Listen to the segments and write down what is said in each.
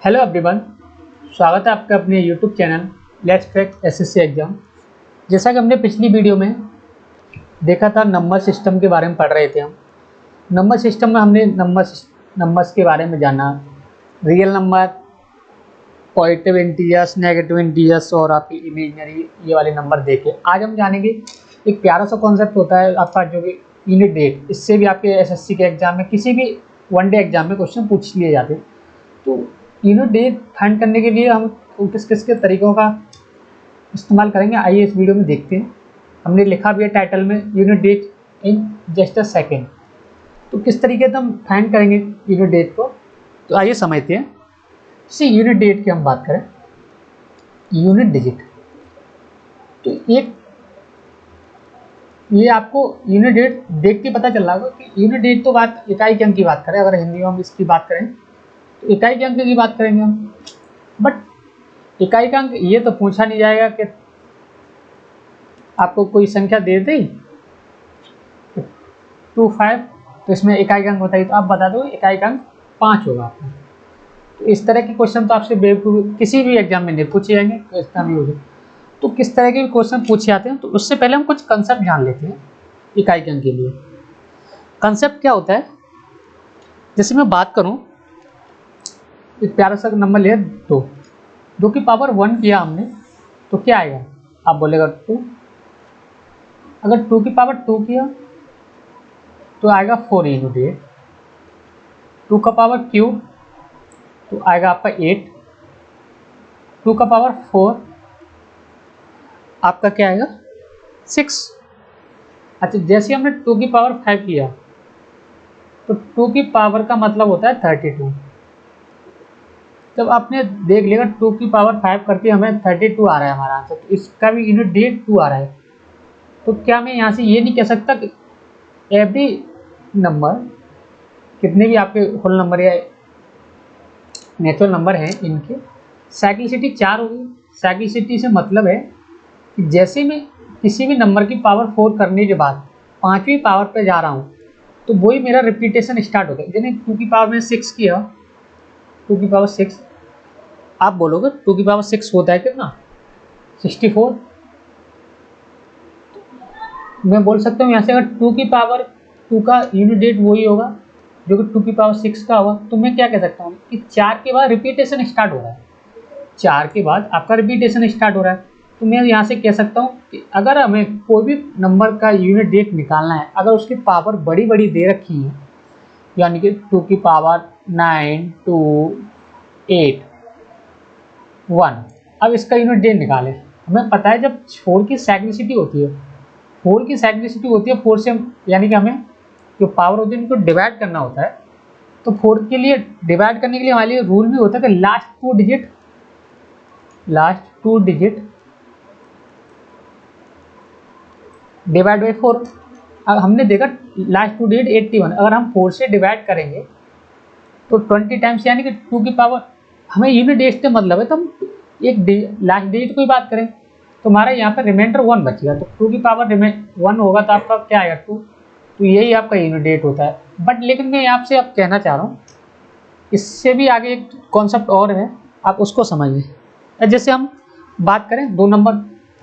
Hello everyone, स्वागत है आपका अपने YouTube channel let's crack SSC exam. जैसा कि हमने पिछली वीडियो में देखा था, नंबर सिस्टम के बारे में पढ़ रहे थे। हम नंबर सिस्टम में हमने नंबर्स के बारे में जाना, real number, positive integers, negative integers और आपकी इमेजिनरी ये वाले नंबर देखे। आज हम जानेंगे एक प्यारा सा कॉन्सेप्ट होता है आपका जो कि यूनिट डेट। इससे भी आपके एसएससी के एग्जाम में, किसी भी वनडे एग्जाम में क्वेश्चन पूछ लिए जाते। तो यूनिट डेट फाइंड करने के लिए हम किस किस के तरीक़ों का इस्तेमाल करेंगे, आइए इस वीडियो में देखते हैं। हमने लिखा भी है टाइटल में, unit date in just a second. तो किस तरीके से हम फाइंड करेंगे यूनिट डेट को, तो आइए समझते हैं। जैसे यूनिट डेट की हम बात करें, यूनिट डिजिट, तो ये आपको यूनिट डेट देख के पता चल रहा होगा कि यूनिट डेट तो बात इकाई के अंक की बात करें, अगर हिंदी में हम इसकी बात करें तो इकाई के अंक की बात करेंगे हम। बट इकाई का अंक ये तो पूछा नहीं जाएगा कि आपको कोई संख्या दे दी 25, तो इसमें इकाई का अंक बताइए, तो आप बता दो इकाई का अंक 5 होगा आपका। तो इस तरह के क्वेश्चन तो आपसे बेवकूफ़ किसी भी एग्जाम में नहीं पूछे जाएंगे, तो इसका भी हो जाए। तो किस तरह के क्वेश्चन पूछे जाते हैं, तो उससे पहले हम कुछ कंसेप्ट जान लेते हैं इकाई के अंक के लिए। कंसेप्ट क्या होता है, जैसे मैं बात करूं, एक प्यारा सा नंबर लिया 2 की पावर 1 किया हमने, तो क्या आएगा, आप बोलेगा 2। अगर 2 की पावर 2 किया तो आएगा 4 × 8। 2 का पावर क्यूब तो आएगा आपका 8। 2 का पावर 4 आपका क्या आएगा 6। अच्छा, जैसे हमने 2 की पावर 5 किया तो 2 की पावर का मतलब होता है 32। जब आपने देख लिया 2 की पावर 5 करके हमें 32 आ रहा है हमारा आंसर, तो इसका भी यूनिट डेट 2 आ रहा है। तो क्या मैं यहाँ से ये नहीं कह सकता कि एवरी नंबर, कितने भी आपके होल नंबर या नेचुरल नंबर हैं, इनके साइक्लिसिटी 4 होगी। साइक्लिसिटी से मतलब है कि जैसे मैं किसी भी नंबर की पावर 4 करने के बाद 5वीं पावर पे जा रहा हूँ, तो वही मेरा रिपीटेशन स्टार्ट होता है। यानी 2 की पावर में 6 किया, 2 की पावर 6, आप बोलोगे 2 की पावर 6 होता है कितना, 64। मैं बोल सकता हूँ यहाँ से, अगर 2 की पावर 2 का यूनिट डेट वही होगा जो कि 2 की पावर 6 का होगा, तो मैं क्या कह सकता हूँ कि 4 के बाद रिपीटेशन स्टार्ट हो रहा है। 4 के बाद आपका रिपीटेशन स्टार्ट हो रहा है, तो मैं यहाँ से कह सकता हूँ कि अगर हमें कोई भी नंबर का यूनिट डेट निकालना है, अगर उसकी पावर बड़ी बड़ी दे रखी है, यानी कि 2 की पावर 9, 2, 8, 1, अब इसका यूनिट डेट निकालें। हमें पता है जब 4 की साइक्लिसिटी होती है, 4 की साइक्लिसिटी होती है 4 से, यानी कि हमें जो पावर होती है उनको डिवाइड करना होता है। तो 4 के लिए डिवाइड करने के लिए हमारे लिए रूल भी होता है कि last two digit divide by 4। अब हमने देखा लास्ट टू डिजिट 81, अगर हम 4 से डिवाइड करेंगे तो 20 टाइम्स, यानी कि 2 की पावर, हमें यूनिट डेट से मतलब है, तो हम एक लास्ट डिजिट की बात करें तो हमारा यहाँ पर रिमाइंडर 1 बचेगा। तो 2 की पावर 1 होगा तो आपका क्या आएगा 2। तो यही आपका यूनिट डेट होता है। बट लेकिन मैं आपसे अब कहना चाह रहा हूँ, इससे भी आगे एक कॉन्सेप्ट और है, आप उसको समझिए। जैसे हम बात करें 2 नंबर,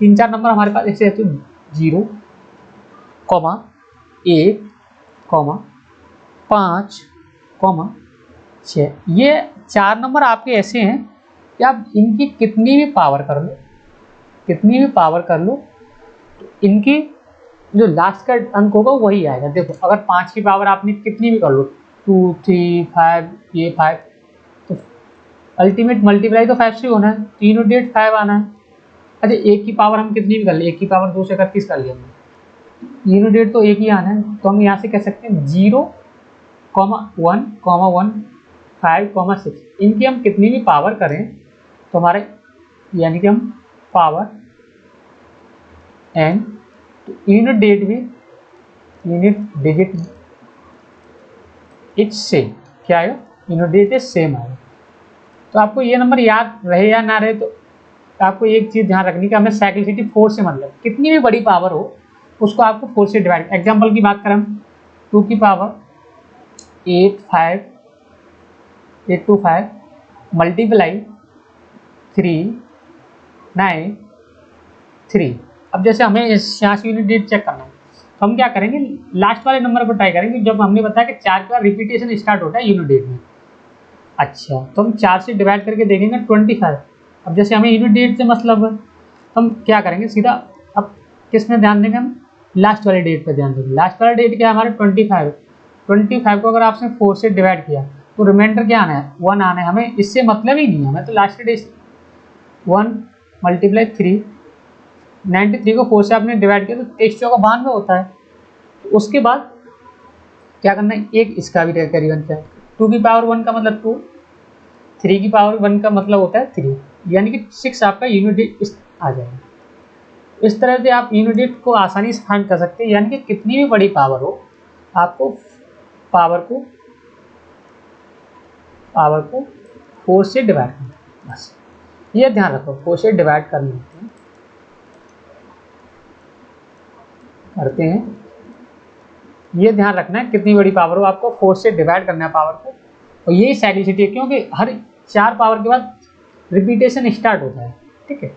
3-4 नंबर हमारे पास ऐसे तो 0, 1, 5, 6, ये 4 नंबर आपके ऐसे हैं कि आप इनकी कितनी भी पावर कर लो, तो इनकी जो लास्ट का अंक होगा वही आएगा। देखो, अगर 5 की पावर आपने कितनी भी कर लो, 2, 3, 5, ये 5, तो अल्टीमेट मल्टीप्लाई तो 5 से होना है, तो यूनिट डेट 5 आना है। अच्छा, 1 की पावर हम कितनी भी कर ले, 1 की पावर 2 से 31 कर लिया हमने, यूनिट डेट तो 1 ही आना है। तो हम यहाँ से कह सकते हैं 0, 1, 1, 5, 6, इनकी हम कितनी भी पावर करें तो हमारे, यानी कि हम पावर n, तो यूनिट डेट भी, यूनिट डिजिट इज सेम, क्या आएगा, यूनिट डेट इज सेम आएगा। तो आपको ये नंबर याद रहे या ना रहे, तो आपको एक चीज़ ध्यान रखनी कि हमें साइक्लिसिटी 4 से मतलब, कितनी भी बड़ी पावर हो उसको आपको 4 से डिवाइड। एग्जाम्पल की बात करें, 2 की पावर 8, 5, 8 to 5, मल्टीप्लाई 393। अब जैसे हमें यहाँ से यूनिट डेट चेक करना है तो हम क्या करेंगे, लास्ट वाले नंबर पर ट्राई करेंगे जब हमने बताया कि 4 का रिपीटेशन स्टार्ट होता है यूनिट डेट में। अच्छा, तो हम 4 से डिवाइड करके देखेंगे 25। अब जैसे हमें यूनिट डेट से मतलब है तो हम क्या करेंगे सीधा, अब किस में ध्यान देंगे, हम लास्ट वाले डेट पर ध्यान देंगे। लास्ट वाला डेट क्या है हमारा 25। 25 को अगर आपने 4 से डिवाइड किया तो रिमाइंडर क्या आना है, 1 आना है। हमें इससे मतलब ही नहीं है, हमें तो लास्ट के डेट 1 मल्टीप्लाई 3, 93 को 4 से आपने डिवाइड किया तो 23 चौका 92 होता है। तो उसके बाद क्या करना है, एक इसका भी करीबन क्या है, 2 की पावर 1 का मतलब 2, 3 की पावर 1 का मतलब होता है 3, यानी कि 6 आपका यूनिट डेट आ जाएगा। इस तरह से आप यूनिट डेट को आसानी से फाइंड कर सकते हैं, यानी कि कितनी भी बड़ी पावर हो आपको पावर को 4 से डिवाइड करना है, बस ये ध्यान रखो, 4 से डिवाइड करते हैं, ये ध्यान रखना है कितनी बड़ी पावर हो आपको 4 से डिवाइड करना है पावर को। और यही साइक्लिसिटी है, क्योंकि हर 4 पावर के बाद रिपीटेशन स्टार्ट होता है। ठीक है,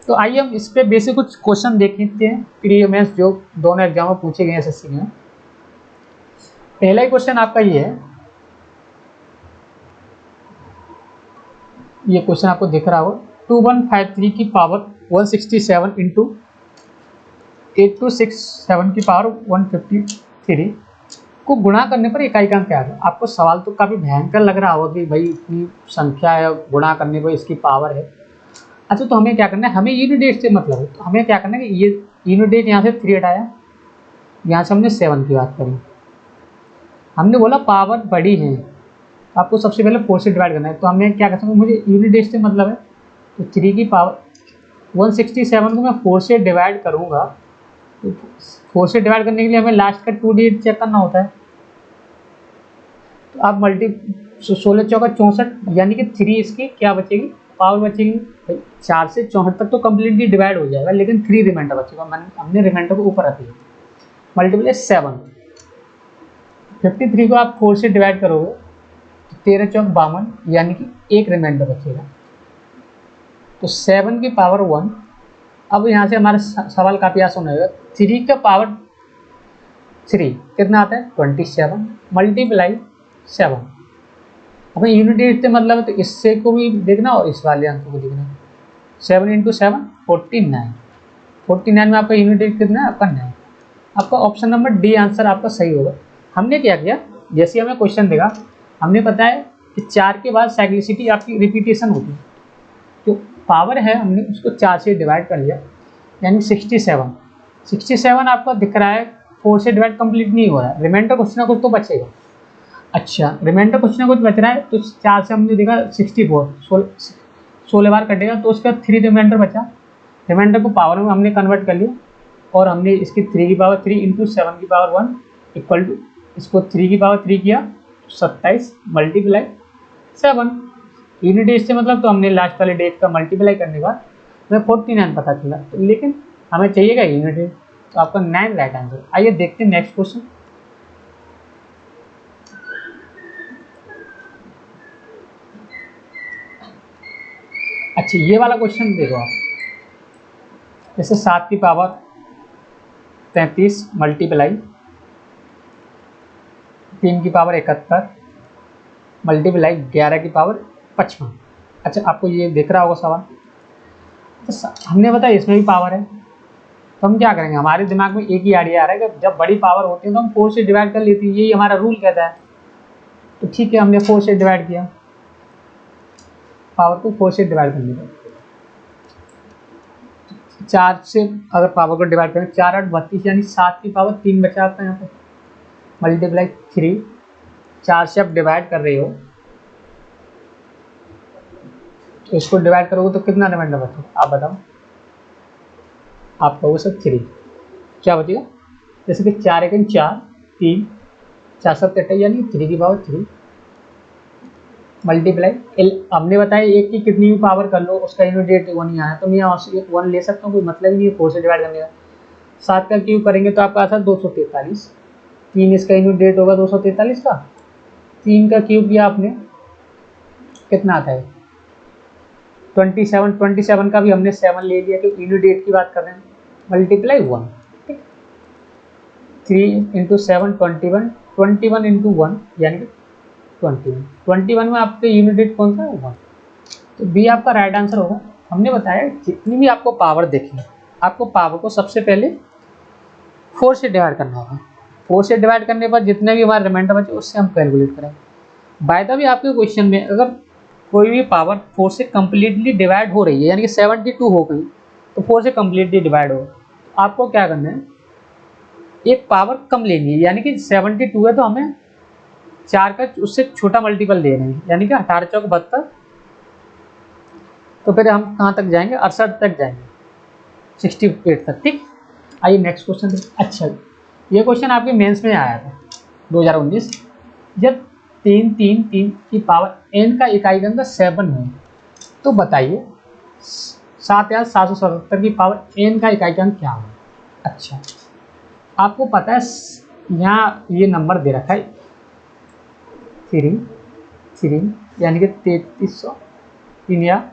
तो आइए हम इस पे बेसिक कुछ क्वेश्चन देख लेते हैं प्री मेंस जो दोनों एग्जाम में पूछे गए हैं एसएससी में। पहला ही क्वेश्चन आपका ये है, ये क्वेश्चन आपको दिख रहा हो, 2153 की पावर 167 इंटू 8267 की पावर 153 को गुणा करने पर इकाई का क्या है। आपको सवाल तो काफ़ी भयंकर लग रहा होगा कि भाई इतनी संख्या है, गुणा करने पर इसकी पावर है। अच्छा, तो हमें क्या करना है, हमें यूनिट डेट से मतलब है, तो हमें क्या करना है कि ये यूनिट डेट यहाँ से 3 हटाया, यहाँ से हमने 7 की बात करी, हमने बोला पावर बड़ी है, आपको सबसे पहले 4 से डिवाइड करना है। तो हमें क्या कर सकते हैं, मुझे यूनिट डेट से मतलब है, तो 3 की पावर 167 को मैं 4 से डिवाइड करूँगा, तो 4 से डिवाइड करने के लिए हमें लास्ट का 2 डिजिट चेक करना होता है। तो आप 16 चौका 64, यानी कि 3 इसकी क्या बचेगी, पावर बचेगी। 4 से 64 तक तो कम्प्लीटली डिवाइड हो जाएगा, लेकिन 3 रिमाइंडर बचेगा, हमने रिमाइंडर को ऊपर रख लिया, मल्टीप्लाई 7। 53 को आप 4 से डिवाइड करोगे तो 13 चौक 52, यानी कि एक रिमाइंडर बचेगा, तो 7 की पावर 1। अब यहाँ से हमारा सवाल काफ़ी आसान होगा, 3 का पावर 3 कितना आता है 27 मल्टीप्लाई 7। हमें यूनिट डेट से मतलब है, तो इससे को भी देखना और इस वाले अंक को भी देखना। 7 इंटू 7 49, 49 में आपका यूनिट डेट कितना है आपका 9। आपका ऑप्शन नंबर डी आंसर आपका सही होगा। हमने क्या किया, जैसे हमें क्वेश्चन देगा, हमने बताया कि 4 के बाद साइक्लिसिटी आपकी रिपीटेशन होती है, तो पावर है हमने उसको 4 से डिवाइड कर लिया, यानी 67। 67 आपका दिख रहा है, 4 से डिवाइड कंप्लीट नहीं हो रहा है, रिमाइंडर कुछ ना कुछ तो बचेगा। अच्छा, रिमाइंडर कुछ ना कुछ बच रहा है, तो 4 से हमने देखा 64, 16 बार कटेगा, तो उसका 3 रिमाइंडर बचा। रिमाइंडर को पावर में हमने कन्वर्ट कर लिया, और हमने इसकी 3 की पावर 3 इंटू 7 की पावर 1 इक्वल टू इसको 3 की पावर 3 किया, 27 मल्टीप्लाई 7। यूनिट डेट से मतलब, तो हमने लास्ट वाले डेट का मल्टीप्लाई करने के बाद हमें 49 पता चला, तो लेकिन हमें चाहिएगा यूनिट डेट, तो आपका 9 राइट आंसर। आइए देखते हैं नेक्स्ट क्वेश्चन। अच्छा, ये वाला क्वेश्चन देखो आप, जैसे 7 की पावर 33 मल्टीप्लाई 3 की पावर 71 मल्टीप्लाई 11 की पावर 55। अच्छा, आपको ये दिख रहा होगा सवाल, तो हमने बताया इसमें भी पावर है, तो हम क्या करेंगे, हमारे दिमाग में एक ही आइडिया आ रहा है कि जब बड़ी पावर होती है तो हम 4 से डिवाइड कर लेते हैं, यही हमारा रूल कहता है। तो ठीक है, हमने 4 से डिवाइड किया, पावर को 4 से डिवाइड करने का, 4 से अगर पावर को डिवाइड करें, 4 8 32, यानी 7 की पावर 3 बचा आपका यहाँ पर, मल्टीप्लाई 3। 4 से आप डिवाइड कर रहे हो, तो इसको डिवाइड करोगे तो कितना रिमाइंडर बचेगा, आप बताओ। आप कहोगे सर 3, क्या बचेगा, जैसे कि 4 1 4, 3 4 7 28, यानी 3 की पावर 3 मल्टीप्लाई हमने बताया एक की कितनी भी पावर कर लो उसका यूनिट डेट 1 ही आया, तो मैं यहाँ 1 ले सकता हूँ, कोई मतलब ही नहीं है 4 से डिवाइड करने का। 7 का क्यूब करेंगे तो आपका आता है 243, 3 इसका यूनिट डेट होगा 243 का, 3 का क्यूब किया आपने, कितना आता है 27 का भी हमने 7 ले लिया कि यूनिट डेट की बात कर रहे हैं, मल्टीप्लाई 1, ठीक। 3 इंटू 7 21, 21 इंटू 1 यानी कि 21 में आपके यूनिट डेट कौन सा है 1, तो बी आपका राइट आंसर होगा। हमने बताया जितनी भी आपको पावर देखी, आपको पावर को सबसे पहले 4 से डिवाइड करना होगा। 4 से डिवाइड करने पर जितने भी हमारे रिमाइंडर बचे उससे हम कैलकुलेट करेंगे। बाय द वे आपके क्वेश्चन में अगर कोई भी पावर 4 से कम्प्लीटली डिवाइड हो रही है यानी कि 72 हो गई तो 4 से कम्प्लीटली डिवाइड हो, आपको क्या करना है, एक पावर कम लेनी है, यानी कि 72 है तो हमें 4 का उससे छोटा मल्टीपल ले रहे हैं, यानी कि 18 चौक 72, तो फिर हम कहाँ तक जाएंगे, 68 तक जाएंगे, 68 तक, ठीक। आइए नेक्स्ट क्वेश्चन। अच्छा, ये क्वेश्चन आपके मेंस में आया था 2019, जब 3 की पावर n का इकाई अंक 7 है तो बताइए 7,777 की पावर n का इकाई अंक क्या होगा। अच्छा, आपको पता है यहाँ ये नंबर दे रखा है 3 यानी कि 3 या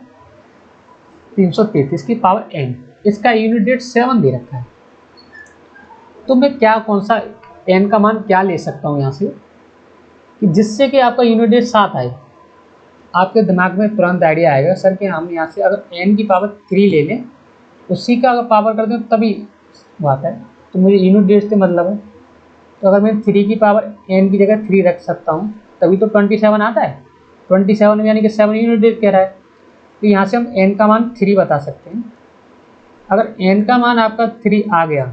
333 की पावर n, इसका यूनिट डेट 7 दे रखा है, तो मैं क्या कौन सा n का मान क्या ले सकता हूँ यहाँ से कि जिससे कि आपका यूनिट डेट 7 आए। आपके दिमाग में तुरंत आइडिया आएगा सर कि हम यहाँ से अगर n की पावर 3 ले लें, उसी का अगर पावर कर दें तभी बात है, तो मुझे यूनिट डेट से मतलब है, तो अगर मैं 3 की पावर n की जगह 3 रख सकता हूँ तभी तो 27 आता है। 27 में यानी कि 7 यूनिट डेट कह रहा है, तो यहाँ से हम n का मान 3 बता सकते हैं। अगर n का मान आपका 3 आ गया,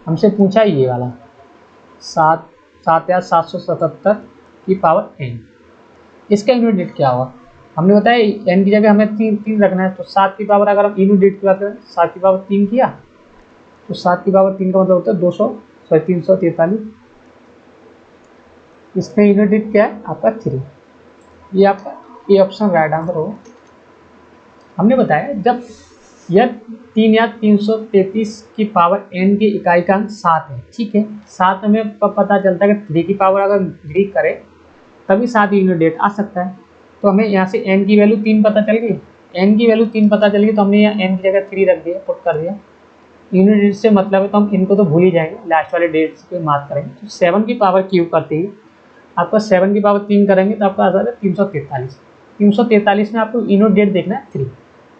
हमसे पूछा ये वाला 7,777 की पावर n, इसका यूनिट डेट क्या होगा। हमने बताया n की जगह हमें 3 रखना है, तो 7 की पावर अगर हम यूनिट डेट की बात करें 7 की पावर 3 किया तो 7 की पावर 3 का मतलब होता है 343, इसमें यूनिट डेट क्या है आपका 3, ये आपका ए ऑप्शन राइट आंसर होगा। हमने बताया जब यह 3 या 333 की पावर n की इकाई का अंक 7 है, ठीक है, 7 हमें पता चलता है कि 3 की पावर अगर 3 करे तभी 7 यूनिट डेट आ सकता है, तो हमें यहाँ से n की वैल्यू 3 पता चल गई, n की वैल्यू 3 पता चल गई तो हमने यहाँ n की जगह 3 रख दिया, पुट कर दिया। यूनिट डेट से मतलब है तो हम इनको तो भूल ही जाएंगे, लास्ट वाले डेट पे मार्क करेंगे, तो 7 की पावर क्यूब करते ही आपका 7 की पावर 3 करेंगे तो आपका आ जाता है 343 में आपको यूनिट डेट देखना है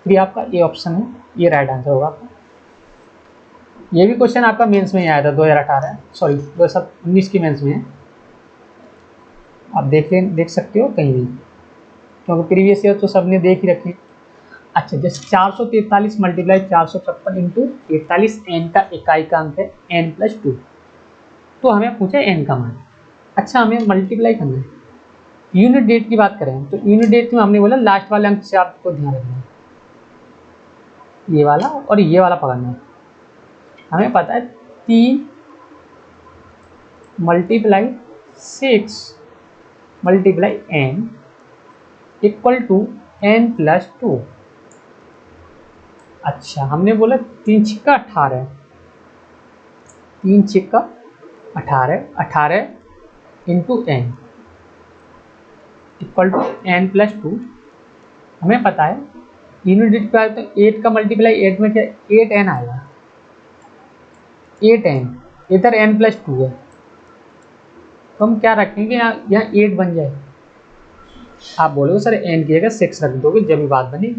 3 आपका ये ऑप्शन है, ये राइट आंसर होगा आपका। ये भी क्वेश्चन आपका मेंस में ही आया था 2019 की मेंस में है, आप देख सकते हो कहीं भी, क्योंकि प्रीवियस ईयर तो सबने देख ही रखी। अच्छा, जैसे 443 मल्टीप्लाई 456 इंटू 43 n का इकाई का अंक है n+2, तो हमें पूछा n का मान। अच्छा, हमें मल्टीप्लाई करना है, यूनिट डेट की बात करें तो यूनिट डेट में हमने बोला लास्ट वाले अंक से आपको ध्यान रखना है, ये वाला और ये वाला पकड़ना है। हमें पता है 3 multiply 6 multiply n equal to n+2। अच्छा, हमने बोला 3 छिक्का 18, 3 छिक्का 18 into n equal to n+2। हमें पता है यूनिट डेट पे आए तो 8 का मल्टीप्लाई 8 में क्या 8n आएगा, 8n, इधर n+2 है, तो हम क्या रखेंगे यहाँ 8 बन जाए। आप बोलोगे सर n की जगह 6 रख दोगे जब भी बात बनेगी,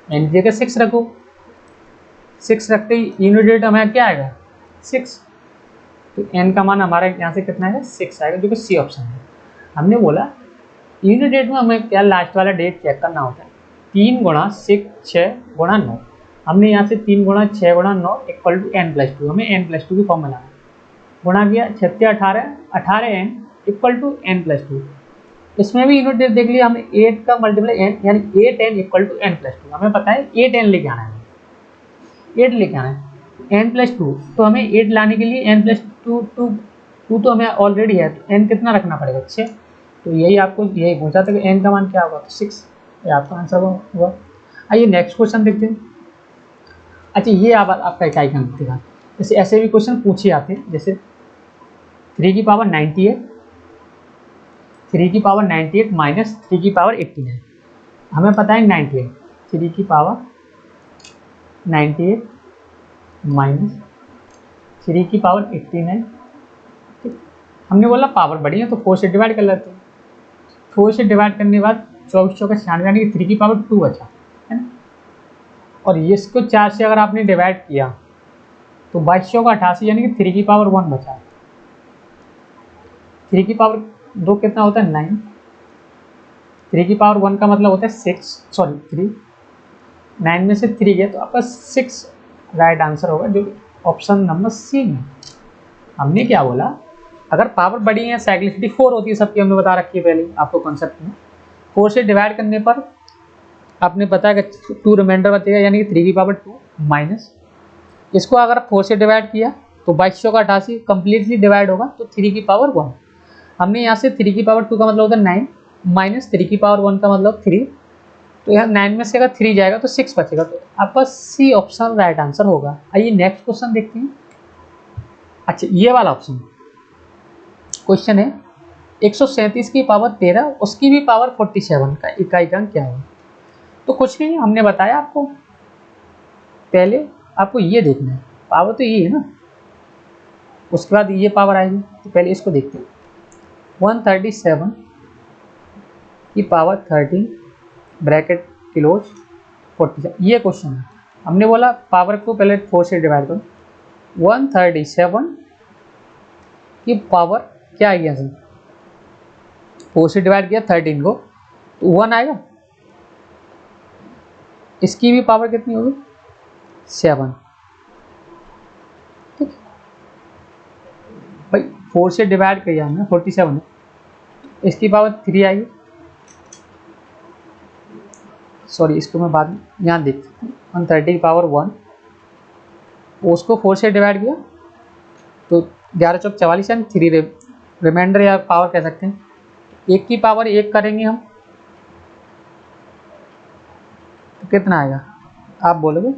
n की जगह 6 रखो, 6 रखते ही यूनिट डेट हमें क्या आएगा 6, तो n का मान हमारा यहाँ से कितना है 6 आएगा, जो कि सी ऑप्शन है। हमने बोला यूनिट डेट में हमें क्या लास्ट वाला डेट चेक करना होता है, 3 गुणा 6 गुणा 9, हमने यहाँ से 3 गुणा 6 गुणा 9 इक्वल टू n+2, हमें n+2 की फॉर्म बनाना है, गुणा किया 36 18n इक्वल टू n+2। इसमें भी यूनिट डेट देख लिया हमने 8 का मल्टीप्लाई n यानी 8n इक्वल टू n+2, हमें पता है 8n लेके आना है, 8 लेके आना है n+2, तो हमें 8 लाने के लिए n+2 2 तो हमें ऑलरेडी है, तो n कितना रखना पड़ेगा 6, तो यही आपको यही पूछा था कि n का मान क्या होगा, तो 6, ये आपका आंसर होगा। आइए नेक्स्ट क्वेश्चन देखते हैं। अच्छा, ये आपका इकाई का अंक दिखा, जैसे ऐसे भी क्वेश्चन पूछे आते हैं, जैसे 3 की पावर 98 3 की पावर 98 माइनस 3 की पावर 89। हमें पता है 98, 3 की पावर 98 माइनस 3 की पावर 89। ठीक, हमने बोला पावर बड़ी है तो 4 से डिवाइड कर लेते हैं। 4 से डिवाइड करने के बाद 24 चौका 96 यानी कि 3 की पावर 2 बचा है ना। और ये इसको 4 से अगर आपने डिवाइड किया तो 22 चौका 88 यानी कि 3 की पावर 1 बचा। 3 की पावर 2 कितना होता है 9, 3 की पावर 1 का मतलब होता है 6, सॉरी 3, 9 में से 3 गया तो आपका 6 राइट आंसर होगा, जो ऑप्शन नंबर सी में। हमने क्या बोला, अगर पावर बड़ी है साइक्लिसिटी 4 होती है सबकी, हमने बता रखी है पहले आपको कॉन्सेप्ट में। 4 से डिवाइड करने पर आपने बताया कि 2 रिमाइंडर बचेगा यानी कि 3 की पावर 2 माइनस, इसको अगर 4 से डिवाइड किया तो 22 का 88 कंप्लीटली डिवाइड होगा तो 3 की पावर 1। हमने यहाँ से 3 की पावर 2 का मतलब होता है 9 माइनस 3 की पावर 1 का मतलब 3, तो यहाँ 9 में से अगर 3 जाएगा तो 6 बचेगा, तो आपका सी ऑप्शन राइट आंसर होगा। आइए नेक्स्ट क्वेश्चन देखते हैं। अच्छा, ये वाला ऑप्शन क्वेश्चन है 137 की पावर 13 उसकी भी पावर 47 का इकाई क्या है। तो कुछ नहीं, हमने बताया आपको, पहले आपको ये देखना है, पावर तो ये है ना, उसके बाद ये पावर आएगी, तो पहले इसको देखते हैं। 137 की पावर 13 ब्रैकेट क्लोज 47, ये क्वेश्चन है। हमने बोला पावर को पहले 4 से डिवाइड करो, 137 की पावर क्या आएगी यहाँ से, 4 से डिवाइड किया 13 को तो 1 आएगा, इसकी भी पावर कितनी होगी 7। ठीक भाई, 4 से डिवाइड किया हमने 47 है, इसकी पावर 3 आएगी, सॉरी इसको मैं बाद में यहाँ देख सकता हूँ। 130 की पावर 1, उसको 4 से डिवाइड किया तो 11 चौक 44 यानी 3 रिमाइंडर या पावर कह सकते हैं। 1 की पावर 1 करेंगे हम तो कितना आएगा आप बोलोगे,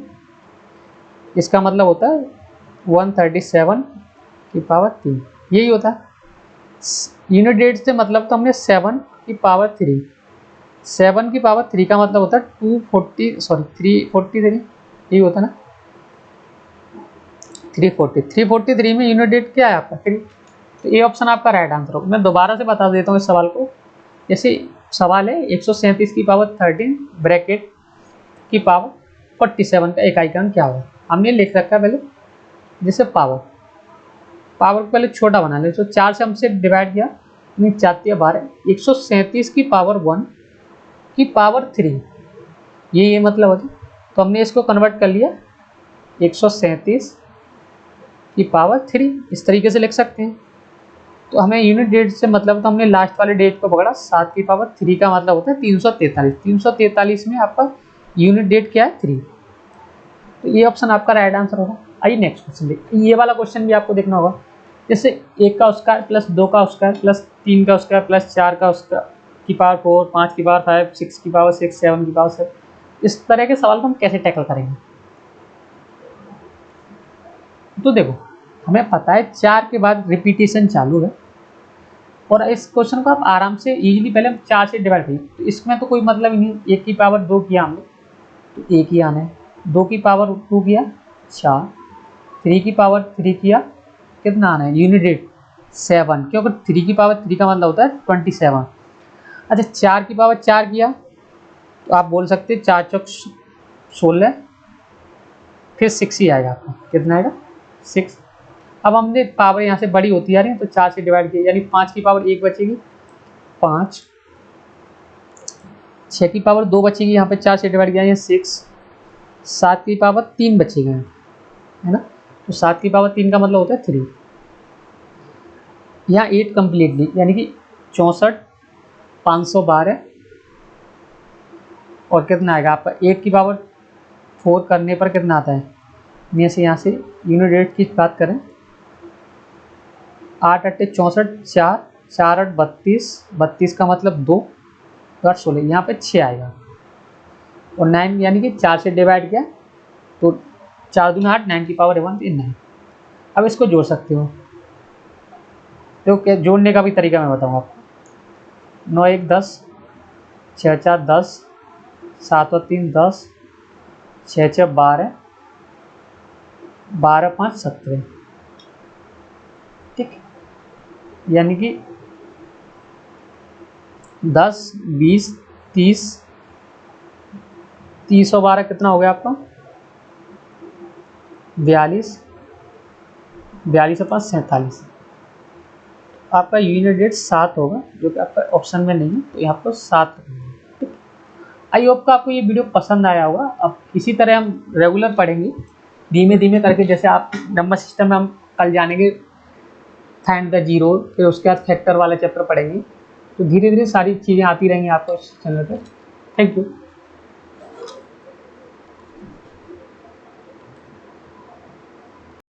इसका मतलब होता है 137 की पावर 3, यही होता है। यूनिट डेट से मतलब तो हमने 7 की पावर 3, 7 की पावर 3 का मतलब होता है 343, यही होता है ना 343 में यूनिट डेट क्या है आपका 3, तो ये ऑप्शन आपका राइट आंसर होगा। मैं दोबारा से बता देता हूँ इस सवाल को। जैसे सवाल है 137 की पावर 13 ब्रैकेट की पावर 47 का इकाई क्या होगा। हमने लिख रखा है पहले, जैसे पावर को पहले छोटा बना ले, तो 4 से हमसे डिवाइड किया, 4 12, 137 की पावर 1 की पावर 3, ये मतलब होता है। तो हमने इसको कन्वर्ट कर लिया 137 की पावर 3, इस तरीके से लिख सकते हैं। तो हमें यूनिट डेट से मतलब, तो हमने लास्ट वाले डेट को पकड़ा, 7 की पावर 3 का मतलब होता है 343, 343 में आपका यूनिट डेट क्या है 3, तो ये ऑप्शन आपका राइट आंसर होगा। आइए नेक्स्ट क्वेश्चन देखिए, ये वाला क्वेश्चन भी आपको देखना होगा। जैसे 1 का स्क्वायर प्लस 2 का स्क्वायर प्लस 3 का स्क्वायर प्लस 4 का स्क्वायर की पावर 4, 5 की पावर 5, 6 की पावर 6, 7 की पावर 7, इस तरह के सवाल को हम कैसे टैकल करेंगे। तो देखो, हमें पता है 4 के बाद रिपीटेशन चालू है, और इस क्वेश्चन को आप आराम से इजीली पहले हम 4 से डिवाइड करिए, तो इसमें तो कोई मतलब ही नहीं। 1 की पावर 2 किया हमने तो 1 ही आना है, 2 की पावर 2 किया 4, 3 की पावर 3 किया कितना आना है यूनिट डेट 7, क्योंकि 3 की पावर 3 का मतलब होता है 27। अच्छा, 4 की पावर 4 किया तो आप बोल सकते हैं 4 चौक 16, फिर 6 ही आएगा आपका, कितना आएगा 6। अब हमने पावर यहाँ से बड़ी होती जा रही है तो 4 से डिवाइड किया, यानी 5 की पावर 1 बचेगी 5, 6 की पावर 2 बचेगी, यहाँ पे 4 से डिवाइड किया 6, 7 की पावर 3 बचेगा, है ना, तो 7 की पावर 3 का मतलब होता है 3। यहाँ 8 कम्प्लीटली यानी कि 64, 512, और कितना आएगा आपका 8 की पावर 4 करने पर कितना आता है। यहाँ से यूनिट डेट की बात करें, 8 8 64, 4 4 8 32, 32 का मतलब 2, 8 16, यहाँ पे 6 आएगा, और 9 यानी कि 4 से डिवाइड किया तो 4 दूनी 8, 9 की पावर 1 9। अब इसको जोड़ सकते हो, तो क्या जोड़ने का भी तरीका मैं बताऊँगा आपको। 9 1 10, 6 4 10, 7 और 3 10, 6 6 12, 12 5 17। ठीक, यानी कि 10 20 30, 30 और 12 कितना हो गया आपका? 42, 42 और 5 47। आपका यूनिट डेट 7 होगा, जो कि आपका ऑप्शन में नहीं है, तो यहाँ पर 7। ठीक, आई होप का आपको ये वीडियो पसंद आया होगा। अब इसी तरह हम रेगुलर पढ़ेंगे धीमे धीमे करके। जैसे आप नंबर सिस्टम में हम कल जानेंगे फाइंड द जीरो, फिर उसके बाद फैक्टर वाला चैप्टर पढ़ेंगे। तो धीरे धीरे सारी चीज़ें आती रहेंगी आपको इस चैनल पे। Thank you.